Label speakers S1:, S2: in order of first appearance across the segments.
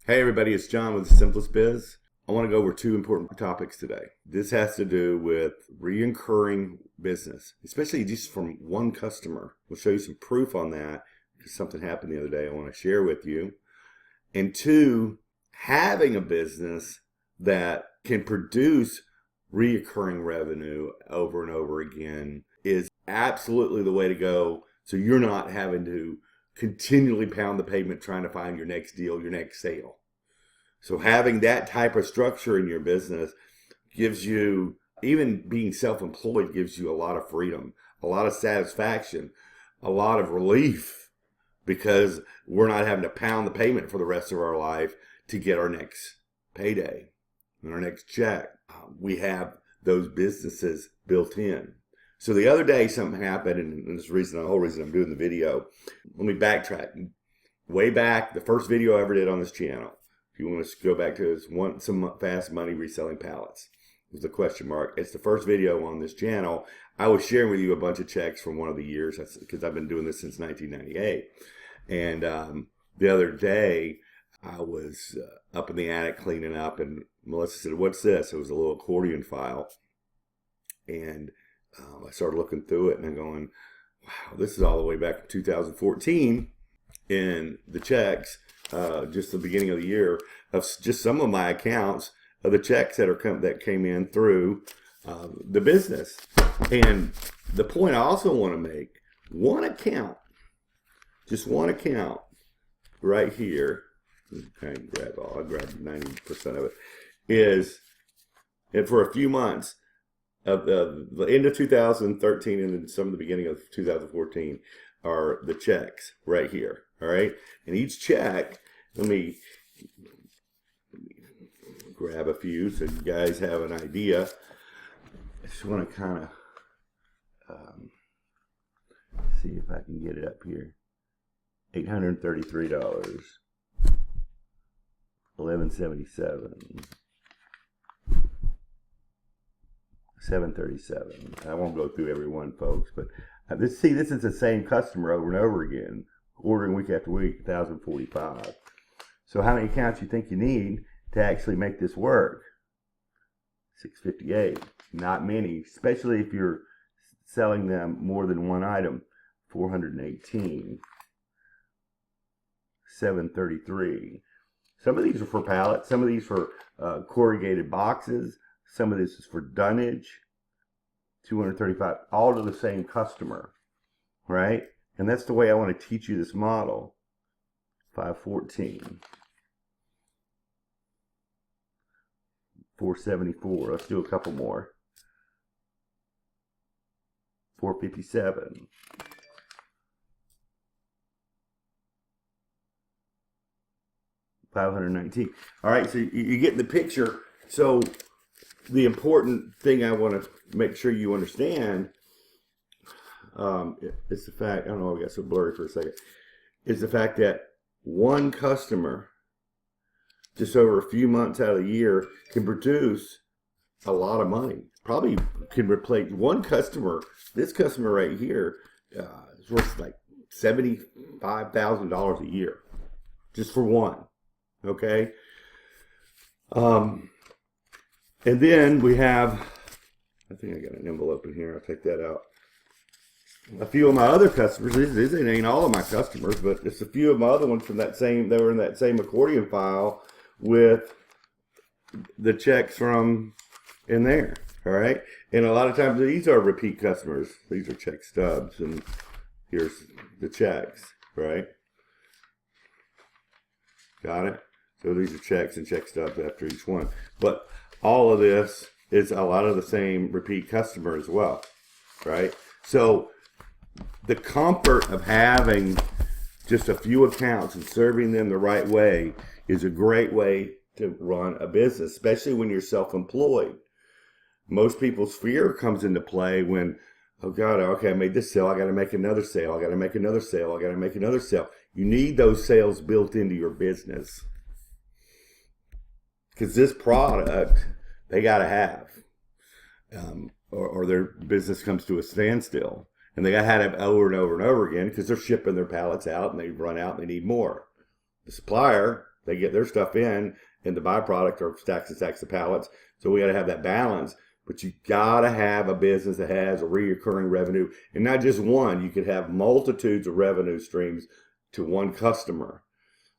S1: Hey everybody, it's John with Simplest Biz. I want to go over two important topics today. This has to do with reoccurring business, especially just from one customer. We'll show you some proof on that because something happened the other day I want to share with you. And two, having a business that can produce reoccurring revenue over and over again is absolutely the way to go, so you're not having to continually pound the pavement trying to find your next deal, your next sale. So having that type of structure in your business gives you, even being self-employed gives you a lot of freedom, a lot of satisfaction, a lot of relief, because we're not having to pound the pavement for the rest of our life to get our next payday and our next check. We have those businesses built in. So the other day something happened, and this is the whole reason I'm doing the video. Let me backtrack. Way back, the first video I ever did on this channel, if you want to go back to, is Want Some Fast Money Reselling Pallets. It was the question mark. It's the first video on this channel. I was sharing with you a bunch of checks from one of the years, because I've been doing this since 1998. And the other day, I was up in the attic cleaning up, and Melissa said, "What's this?" It was a little accordion file. And I started looking through it and I'm going, wow, this is all the way back in 2014 in the checks, just the beginning of the year, of just some of my accounts of the checks that came in through the business. And the point I also want to make, one account, just one account right here, I grab 90% of it, is, and for a few months, of the end of 2013 and then some of the beginning of 2014 are the checks right here. All right, and each check, let me grab a few so you guys have an idea. I just want to kind of see if I can get it up here. $833, $1177. $737. I won't go through every one, folks, but this is the same customer over and over again, ordering week after week, 1,045. So how many accounts you think you need to actually make this work? 658. Not many, especially if you're selling them more than one item. 418. 733. Some of these are for pallets. Some of these for corrugated boxes. Some of this is for dunnage, 235, all to the same customer, right? And that's the way I want to teach you this model. 514, 474, let's do a couple more. 457, 519. All right, so you get the picture. So the important thing I want to make sure you understand is the fact, I don't know, I got so blurry for a second, is the fact that one customer, just over a few months out of the year, can produce a lot of money. Probably can replace one customer. This customer right here is worth like $75,000 a year, just for one, okay? And then we have, I think I got an envelope in here. I'll take that out. A few of my other customers, this ain't all of my customers, but it's a few of my other ones from that were in that same accordion file with the checks from in there. All right. And a lot of times these are repeat customers. These are check stubs, and here's the checks, right? Got it? So these are checks and check stubs after each one. But all of this is a lot of the same repeat customer as well, right? So the comfort of having just a few accounts and serving them the right way is a great way to run a business, especially when you're self-employed. Most people's fear comes into play when, oh God, okay, I made this sale, I got to make another sale, I got to make another sale, I got to make another sale. You need those sales built into your business, because this product they got to have, or their business comes to a standstill. And they got to have it over and over and over again because they're shipping their pallets out and they run out and they need more. The supplier They get their stuff in, and the byproduct are stacks and stacks of pallets. So we got to have that balance. But you got to have a business that has a recurring revenue, and not just one. You could have multitudes of revenue streams to one customer.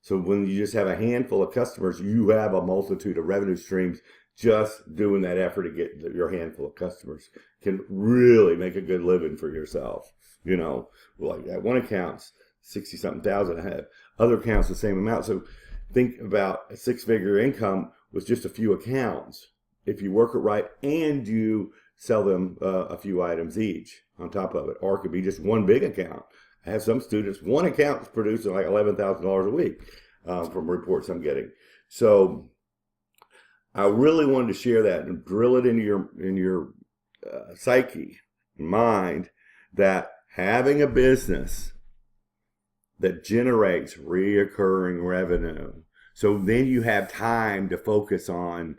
S1: So when you just have a handful of customers, you have a multitude of revenue streams. Just doing that effort to get your handful of customers can really make a good living for yourself. You know, like that one account's 60-something thousand. I have other accounts the same amount. So think about a six-figure income with just a few accounts. If you work it right and you sell them a few items each on top of it, or it could be just one big account. I have some students, one account is producing like $11,000 a week from reports I'm getting. So I really wanted to share that and drill it into your psyche, mind, that having a business that generates reoccurring revenue. So then you have time to focus on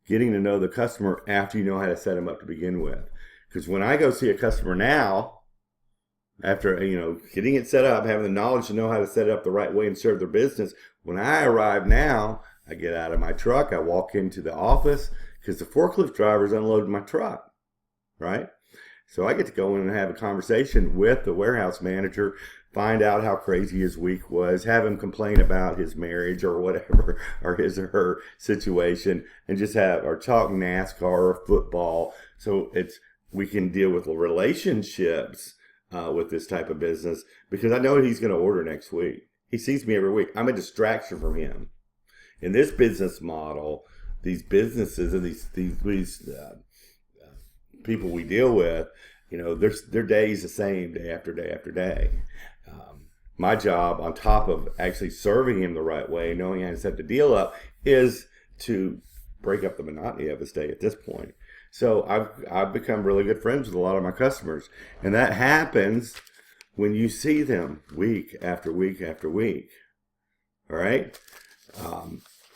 S1: getting to know the customer after you know how to set them up to begin with. Because when I go see a customer now, after getting it set up, having the knowledge to know how to set it up the right way and serve their business, when I arrive now, I get out of my truck, I walk into the office because the forklift driver's unloading my truck, right? So I get to go in and have a conversation with the warehouse manager, find out how crazy his week was, have him complain about his marriage or whatever, or his or her situation, and just or talk NASCAR or football. So we can deal with relationships with this type of business, because I know he's going to order next week. He sees me every week. I'm a distraction from him. In this business model, these businesses and these people we deal with, their day's the same day after day after day. My job, on top of actually serving him the right way, knowing how to set the deal up, is to break up the monotony of his day at this point. So I've become really good friends with a lot of my customers, and that happens when you see them week after week after week. All right.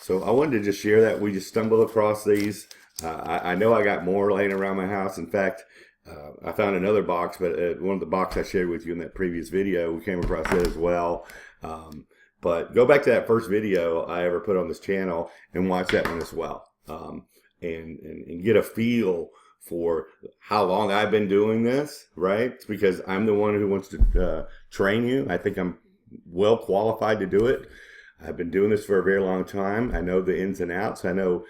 S1: So I wanted to just share that. We just stumbled across these. I know I got more laying around my house. In fact, I found another box, but one of the boxes I shared with you in that previous video, we came across it as well. But go back to that first video I ever put on this channel and watch that one as well. And get a feel for how long I've been doing this, right? It's because I'm the one who wants to train you. I think I'm well qualified to do it. I've been doing this for a very long time. I know the ins and outs. I know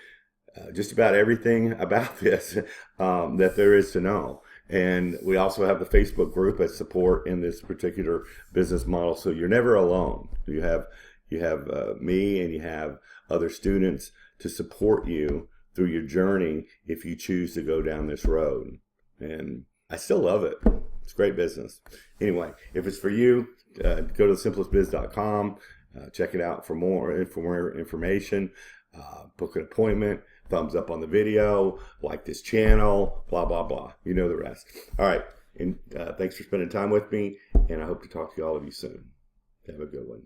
S1: just about everything about this that there is to know. And we also have the Facebook group as support in this particular business model. So you're never alone. You have me, and you have other students to support you through your journey if you choose to go down this road. And I still love it. It's great business. Anyway, if it's for you, go to simplestbiz.com. Check it out for more information. Book an appointment. Thumbs up on the video. Like this channel. Blah, blah, blah. You know the rest. All right. And thanks for spending time with me. And I hope to talk to all of you soon. Have a good one.